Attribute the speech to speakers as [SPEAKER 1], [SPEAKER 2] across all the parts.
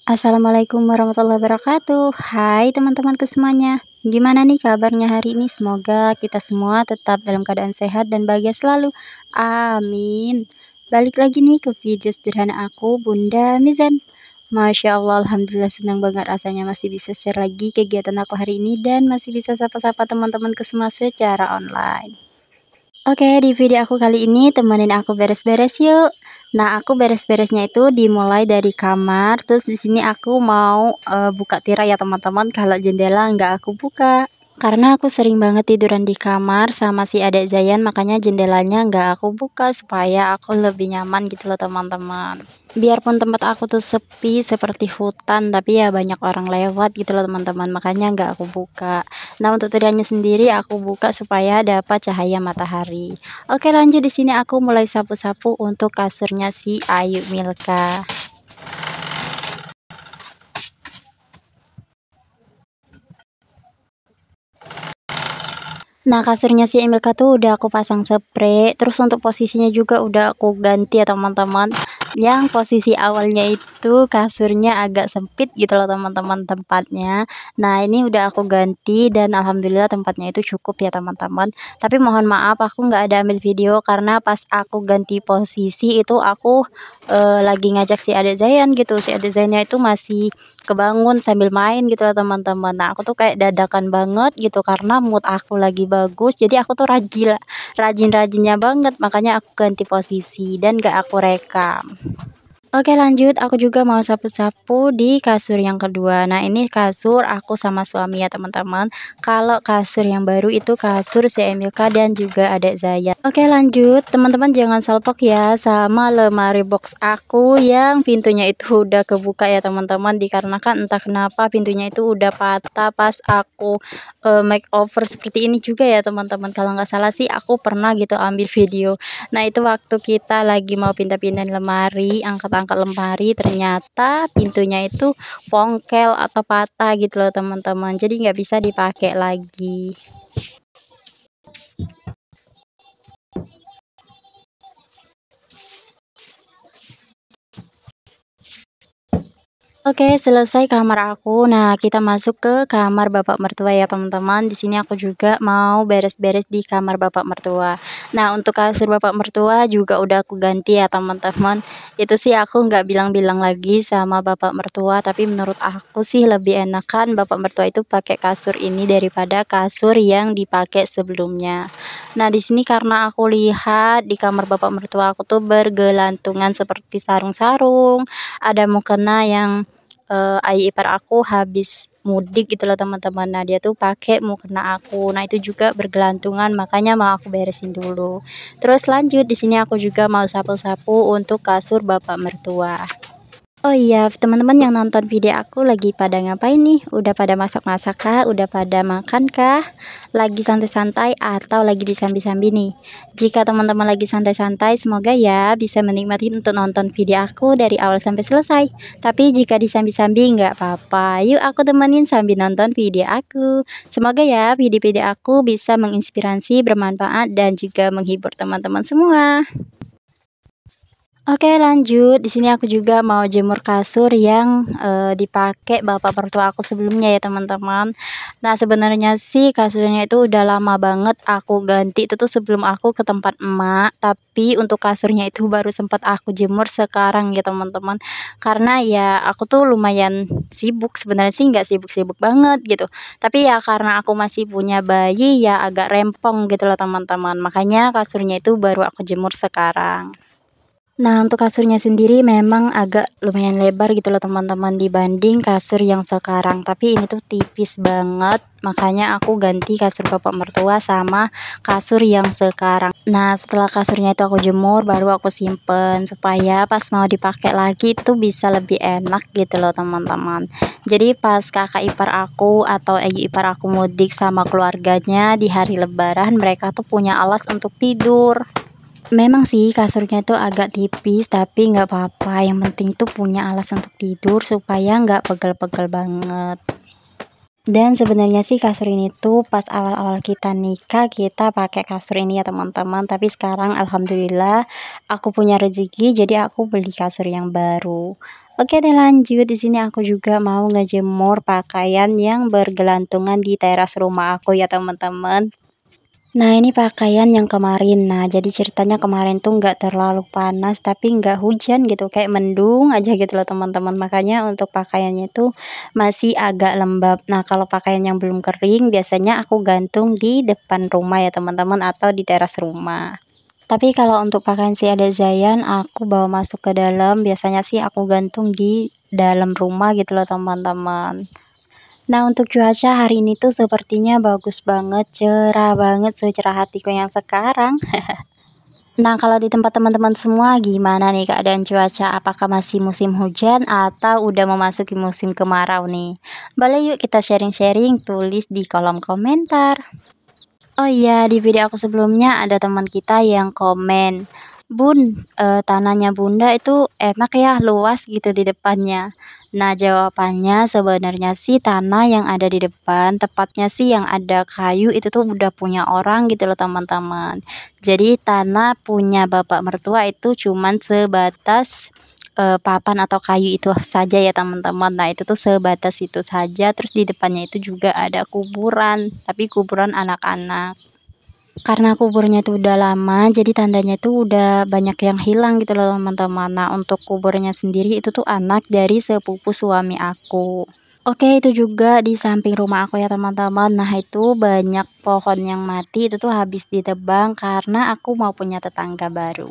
[SPEAKER 1] Assalamualaikum warahmatullahi wabarakatuh. Hai teman-temanku semuanya. Gimana nih kabarnya hari ini? Semoga kita semua tetap dalam keadaan sehat dan bahagia selalu. Amin. Balik lagi nih ke video sederhana aku, Bunda Mizan. Masya Allah, Alhamdulillah senang banget rasanya masih bisa share lagi kegiatan aku hari ini dan masih bisa sapa-sapa teman-temanku semua secara online. Oke, di video aku kali ini temenin aku beres-beres yuk. Nah, aku beres-beresnya itu dimulai dari kamar, terus di sini aku mau buka tirai ya teman-teman. Kalau jendela nggak aku buka. Karena aku sering banget tiduran di kamar sama si adek Zayan, makanya jendelanya nggak aku buka supaya aku lebih nyaman gitu loh teman-teman. Biarpun tempat aku tuh sepi seperti hutan, tapi ya banyak orang lewat gitu loh teman-teman, makanya nggak aku buka. Nah, untuk tirainya sendiri aku buka supaya dapat cahaya matahari. Oke, lanjut di sini aku mulai sapu-sapu untuk kasurnya si Ayu Milka. Nah, kasurnya si Emilka tuh udah aku pasang spray, terus untuk posisinya juga udah aku ganti ya teman-teman. Yang posisi awalnya itu kasurnya agak sempit gitu loh teman-teman tempatnya. Nah, ini udah aku ganti dan alhamdulillah tempatnya itu cukup ya teman-teman. Tapi mohon maaf aku nggak ada ambil video karena pas aku ganti posisi itu aku lagi ngajak si adek Zayan gitu. Si adek Zayannya itu masih kebangun sambil main gitu loh teman-teman. Nah, aku tuh kayak dadakan banget gitu karena mood aku lagi bagus, jadi aku tuh rajin-rajinnya banget, makanya aku ganti posisi dan gak aku rekam. Oke, lanjut, aku juga mau sapu-sapu di kasur yang kedua. Nah, ini kasur aku sama suami ya teman-teman. Kalau kasur yang baru itu kasur si Emilka dan juga adek Zaya. Oke, lanjut, teman-teman jangan salpok ya sama lemari box aku yang pintunya itu udah kebuka ya teman-teman, dikarenakan entah kenapa pintunya itu udah patah pas aku makeover seperti ini juga ya teman-teman. Kalau nggak salah sih aku pernah gitu ambil video. Nah, itu waktu kita lagi mau pindah-pindahin lemari, angkat-angkat lemari, ternyata pintunya itu pongkel atau patah gitu loh teman-teman. Jadi nggak bisa dipakai lagi. Oke, selesai kamar aku. Nah, kita masuk ke kamar bapak mertua ya, teman-teman. Di sini aku juga mau beres-beres di kamar bapak mertua. Nah, untuk kasur bapak mertua juga udah aku ganti ya, teman-teman. Itu sih aku nggak bilang-bilang lagi sama bapak mertua, tapi menurut aku sih lebih enakan bapak mertua itu pakai kasur ini daripada kasur yang dipakai sebelumnya. Nah, di sini karena aku lihat di kamar bapak mertua aku tuh bergelantungan seperti sarung-sarung, ada mukena yang ayu ipar aku habis mudik gitu loh teman-teman. Nah, dia tuh pakai mukena aku. Nah, itu juga bergelantungan, makanya mau aku beresin dulu. Terus lanjut di sini aku juga mau sapu-sapu untuk kasur bapak mertua. Oh iya, teman-teman yang nonton video aku lagi pada ngapain nih? Udah pada masak-masak kah? Udah pada makan kah? Lagi santai-santai atau lagi disambi-sambi nih? Jika teman-teman lagi santai-santai, semoga ya bisa menikmati untuk nonton video aku dari awal sampai selesai. Tapi jika disambi-sambi nggak apa-apa, yuk aku temenin sambil nonton video aku. Semoga ya video-video aku bisa menginspirasi, bermanfaat, dan juga menghibur teman-teman semua. Oke, lanjut. Di sini aku juga mau jemur kasur yang dipakai bapak mertua aku sebelumnya ya teman-teman. Nah, sebenarnya sih kasurnya itu udah lama banget aku ganti, itu tuh sebelum aku ke tempat emak, tapi untuk kasurnya itu baru sempat aku jemur sekarang ya teman-teman. Karena ya aku tuh lumayan sibuk, sebenarnya sih nggak sibuk-sibuk banget gitu. Tapi ya karena aku masih punya bayi ya agak rempong gitu loh teman-teman. Makanya kasurnya itu baru aku jemur sekarang. Nah, untuk kasurnya sendiri memang agak lumayan lebar gitu loh teman-teman dibanding kasur yang sekarang. Tapi ini tuh tipis banget, makanya aku ganti kasur bapak mertua sama kasur yang sekarang. Nah, setelah kasurnya itu aku jemur, baru aku simpen supaya pas mau dipakai lagi itu bisa lebih enak gitu loh teman-teman. Jadi pas kakak ipar aku atau ibu ipar aku mudik sama keluarganya di hari lebaran, mereka tuh punya alas untuk tidur. Memang sih kasurnya tuh agak tipis, tapi nggak apa-apa, yang penting tuh punya alas untuk tidur supaya nggak pegel-pegel banget. Dan sebenarnya sih kasur ini tuh pas awal-awal kita nikah kita pakai kasur ini ya teman-teman, tapi sekarang alhamdulillah aku punya rezeki jadi aku beli kasur yang baru. Oke deh lanjut, di sini aku juga mau ngejemur pakaian yang bergelantungan di teras rumah aku ya teman-teman. Nah ini pakaian yang kemarin, nah jadi ceritanya kemarin tuh nggak terlalu panas tapi nggak hujan gitu, kayak mendung aja gitu loh teman-teman, makanya untuk pakaiannya tuh masih agak lembab. Nah kalau pakaian yang belum kering biasanya aku gantung di depan rumah ya teman-teman atau di teras rumah. Tapi kalau untuk pakaian si Ade Zayan aku bawa masuk ke dalam, biasanya sih aku gantung di dalam rumah gitu loh teman-teman. Nah, untuk cuaca hari ini tuh sepertinya bagus banget, cerah banget, secerah hatiku yang sekarang. Nah, kalau di tempat teman-teman semua gimana nih keadaan cuaca? Apakah masih musim hujan atau udah memasuki musim kemarau nih? Boleh yuk kita sharing-sharing, tulis di kolom komentar. Oh iya, di video aku sebelumnya ada teman kita yang komen, "Bun, tanahnya Bunda itu enak ya, luas gitu di depannya." Nah, jawabannya sebenarnya sih tanah yang ada di depan, tepatnya sih yang ada kayu itu tuh udah punya orang gitu loh teman-teman. Jadi tanah punya bapak mertua itu cuman sebatas papan atau kayu itu saja ya teman-teman. Nah itu tuh sebatas itu saja, terus di depannya itu juga ada kuburan, tapi kuburan anak-anak. Karena kuburnya itu udah lama, jadi tandanya itu udah banyak yang hilang gitu loh teman-teman. Nah untuk kuburnya sendiri itu tuh anak dari sepupu suami aku. Oke, itu juga di samping rumah aku ya teman-teman. Nah itu banyak pohon yang mati itu tuh habis ditebang karena aku mau punya tetangga baru.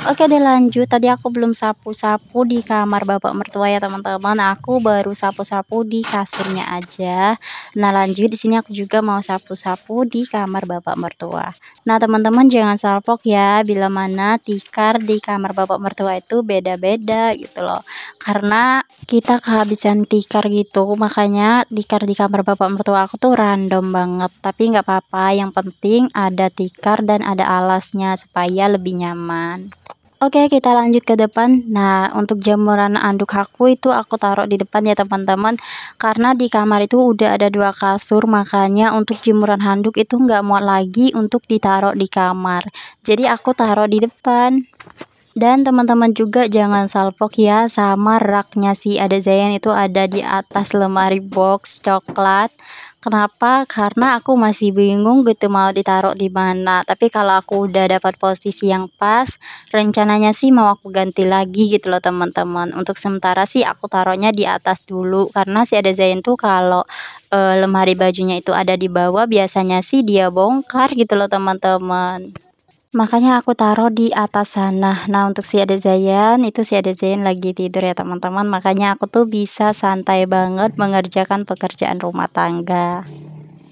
[SPEAKER 1] Oke deh lanjut, tadi aku belum sapu-sapu di kamar bapak mertua ya teman-teman, aku baru sapu-sapu di kasurnya aja. Nah lanjut di sini aku juga mau sapu-sapu di kamar bapak mertua. Nah teman-teman jangan salpok ya, bila mana tikar di kamar bapak mertua itu beda-beda gitu loh. Karena kita kehabisan tikar gitu, makanya tikar di kamar bapak mertua aku tuh random banget. Tapi nggak apa-apa, yang penting ada tikar dan ada alasnya supaya lebih nyaman. Oke, kita lanjut ke depan. Nah, untuk jemuran anduk aku itu aku taruh di depan ya teman-teman. Karena di kamar itu udah ada dua kasur, makanya untuk jemuran handuk itu nggak muat lagi untuk ditaruh di kamar. Jadi aku taruh di depan. Dan teman-teman juga jangan salpok ya sama raknya si Ade Zayan itu ada di atas lemari box coklat. Kenapa? Karena aku masih bingung gitu mau ditaruh di mana. Tapi kalau aku udah dapat posisi yang pas, rencananya sih mau aku ganti lagi gitu loh teman-teman. Untuk sementara sih aku taruhnya di atas dulu karena si Ade Zayan tuh kalau lemari bajunya itu ada di bawah biasanya sih dia bongkar gitu loh teman-teman. Makanya aku taruh di atas sana. Nah, untuk si Ade Zayan, itu si Ade Zayan lagi tidur ya teman-teman. Makanya aku tuh bisa santai banget mengerjakan pekerjaan rumah tangga.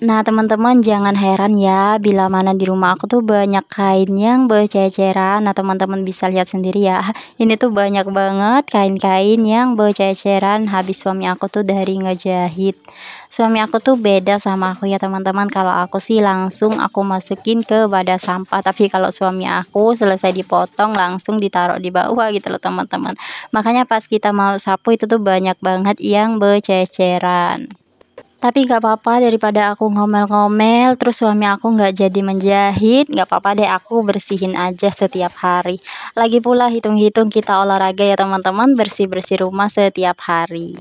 [SPEAKER 1] Nah, teman-teman jangan heran ya bila mana di rumah aku tuh banyak kain yang berceceran. Nah, teman-teman bisa lihat sendiri ya. Ini tuh banyak banget kain-kain yang berceceran habis suami aku tuh dari ngejahit. Suami aku tuh beda sama aku ya, teman-teman. Kalau aku sih langsung aku masukin ke wadah sampah, tapi kalau suami aku selesai dipotong langsung ditaruh di bawah gitu loh, teman-teman. Makanya pas kita mau sapu itu tuh banyak banget yang berceceran. Tapi nggak apa-apa daripada aku ngomel-ngomel terus suami aku nggak jadi menjahit, nggak apa-apa deh aku bersihin aja setiap hari. Lagi pula hitung-hitung kita olahraga ya teman-teman, bersih-bersih rumah setiap hari.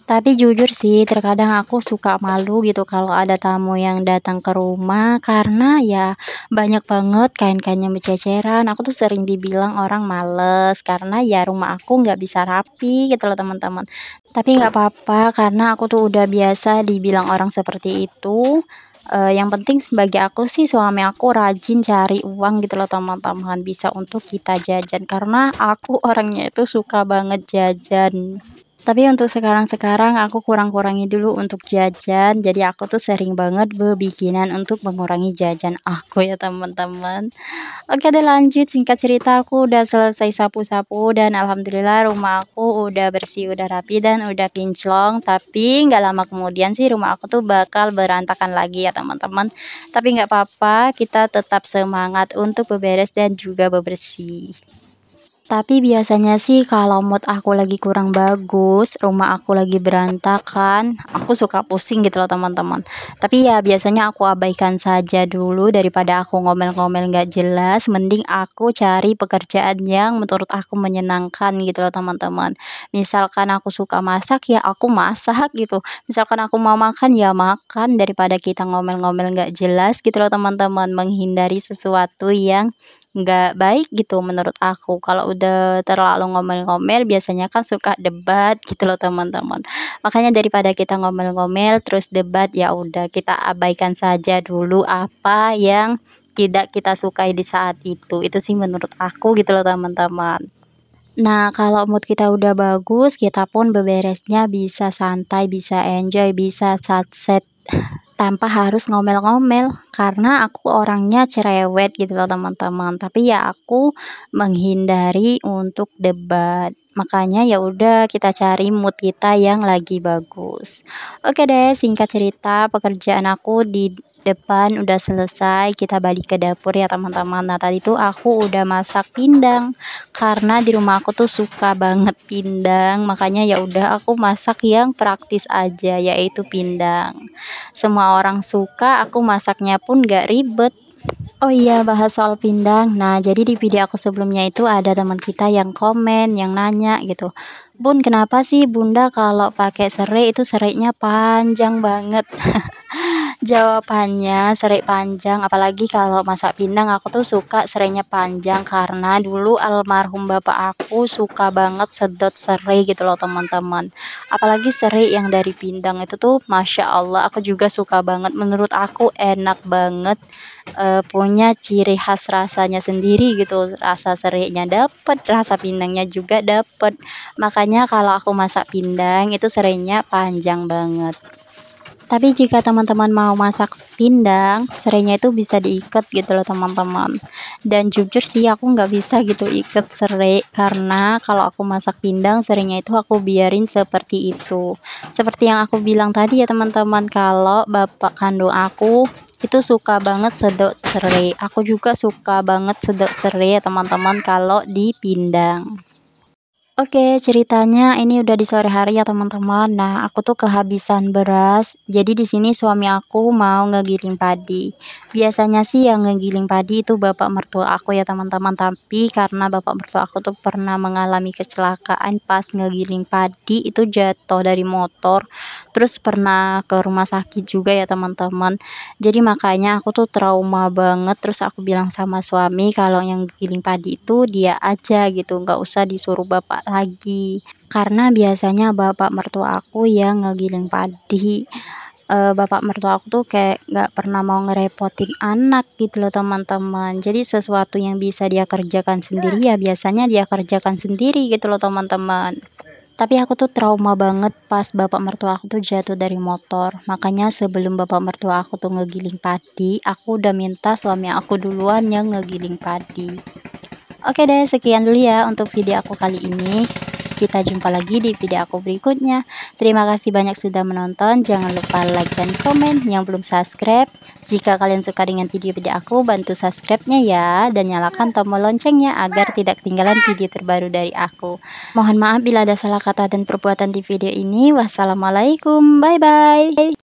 [SPEAKER 1] Tapi jujur sih, terkadang aku suka malu gitu kalau ada tamu yang datang ke rumah karena ya banyak banget kain-kain yang berceceran. Aku tuh sering dibilang orang males karena ya rumah aku nggak bisa rapi gitu loh teman-teman. Tapi nggak apa-apa karena aku tuh udah biasa dibilang orang seperti itu. Yang penting sebagai aku sih suami aku rajin cari uang gitu loh teman-teman, bisa untuk kita jajan karena aku orangnya itu suka banget jajan. Tapi untuk sekarang-sekarang aku kurang-kurangi dulu untuk jajan, jadi aku tuh sering banget bebikinan untuk mengurangi jajan aku ya teman-teman. Oke deh lanjut, singkat cerita aku udah selesai sapu-sapu dan alhamdulillah rumah aku udah bersih, udah rapi dan udah kinclong. Tapi nggak lama kemudian sih rumah aku tuh bakal berantakan lagi ya teman-teman. Tapi nggak apa-apa, kita tetap semangat untuk beberes dan juga bebersih. Tapi biasanya sih kalau mood aku lagi kurang bagus, rumah aku lagi berantakan, aku suka pusing gitu loh teman-teman. Tapi ya biasanya aku abaikan saja dulu daripada aku ngomel-ngomel nggak jelas, mending aku cari pekerjaan yang menurut aku menyenangkan gitu loh teman-teman. Misalkan aku suka masak ya aku masak gitu. Misalkan aku mau makan ya makan daripada kita ngomel-ngomel nggak jelas gitu loh teman-teman, menghindari sesuatu yang nggak baik gitu menurut aku. Kalau udah terlalu ngomel-ngomel biasanya kan suka debat gitu loh teman-teman. Makanya daripada kita ngomel-ngomel terus debat, ya udah kita abaikan saja dulu apa yang tidak kita sukai di saat itu. Itu sih menurut aku gitu loh teman-teman. Nah, kalau mood kita udah bagus, kita pun beberesnya bisa santai, bisa enjoy, bisa satset tanpa harus ngomel-ngomel. Karena aku orangnya cerewet gitu loh teman-teman. Tapi ya aku menghindari untuk debat. Makanya ya udah kita cari mood kita yang lagi bagus. Oke deh, singkat cerita pekerjaan aku di depan udah selesai, kita balik ke dapur ya teman-teman. Nah, tadi tuh aku udah masak pindang karena di rumah aku tuh suka banget pindang, makanya ya udah aku masak yang praktis aja yaitu pindang. Semua orang suka, aku masaknya pun gak ribet. Oh iya, bahas soal pindang. Nah, jadi di video aku sebelumnya itu ada teman kita yang komen, yang nanya gitu. Bun, kenapa sih Bunda kalau pakai serai itu serainya panjang banget? Jawabannya serai panjang, apalagi kalau masak pindang aku tuh suka serainya panjang karena dulu almarhum bapak aku suka banget sedot serai gitu loh teman-teman. Apalagi serai yang dari pindang itu tuh Masya Allah aku juga suka banget, menurut aku enak banget, punya ciri khas rasanya sendiri gitu, rasa serainya dapet, rasa pindangnya juga dapet. Makanya kalau aku masak pindang itu serainya panjang banget. Tapi jika teman-teman mau masak pindang, serainya itu bisa diikat gitu loh teman-teman. Dan jujur sih aku nggak bisa gitu ikat serai karena kalau aku masak pindang serainya itu aku biarin seperti itu. Seperti yang aku bilang tadi ya teman-teman, kalau bapak kandung aku itu suka banget sedot serai. Aku juga suka banget sedot serai ya teman-teman kalau di pindang. Oke, ceritanya ini udah di sore hari ya teman-teman. Nah, aku tuh kehabisan beras. Jadi di sini suami aku mau ngegiling padi. Biasanya sih yang ngegiling padi itu bapak mertua aku ya teman-teman. Tapi karena bapak mertua aku tuh pernah mengalami kecelakaan pas ngegiling padi itu jatuh dari motor. Terus pernah ke rumah sakit juga ya teman-teman. Jadi makanya aku tuh trauma banget. Terus aku bilang sama suami kalau yang giling padi itu dia aja gitu, nggak usah disuruh bapak lagi. Karena biasanya bapak mertua aku yang ngegiling padi. Bapak mertua aku tuh kayak nggak pernah mau ngerepotin anak gitu loh teman-teman. Jadi sesuatu yang bisa dia kerjakan sendiri ya biasanya dia kerjakan sendiri gitu loh teman-teman. Tapi aku tuh trauma banget pas bapak mertua aku tuh jatuh dari motor. Makanya sebelum bapak mertua aku tuh ngegiling padi, aku udah minta suami aku duluan yang ngegiling padi. Oke deh, sekian dulu ya untuk video aku kali ini. Kita jumpa lagi di video aku berikutnya. Terima kasih banyak sudah menonton. Jangan lupa like dan komen. Yang belum subscribe, jika kalian suka dengan video-video aku, bantu subscribe-nya ya. Dan nyalakan tombol loncengnya agar tidak ketinggalan video terbaru dari aku. Mohon maaf bila ada salah kata dan perbuatan di video ini. Wassalamualaikum. Bye-bye.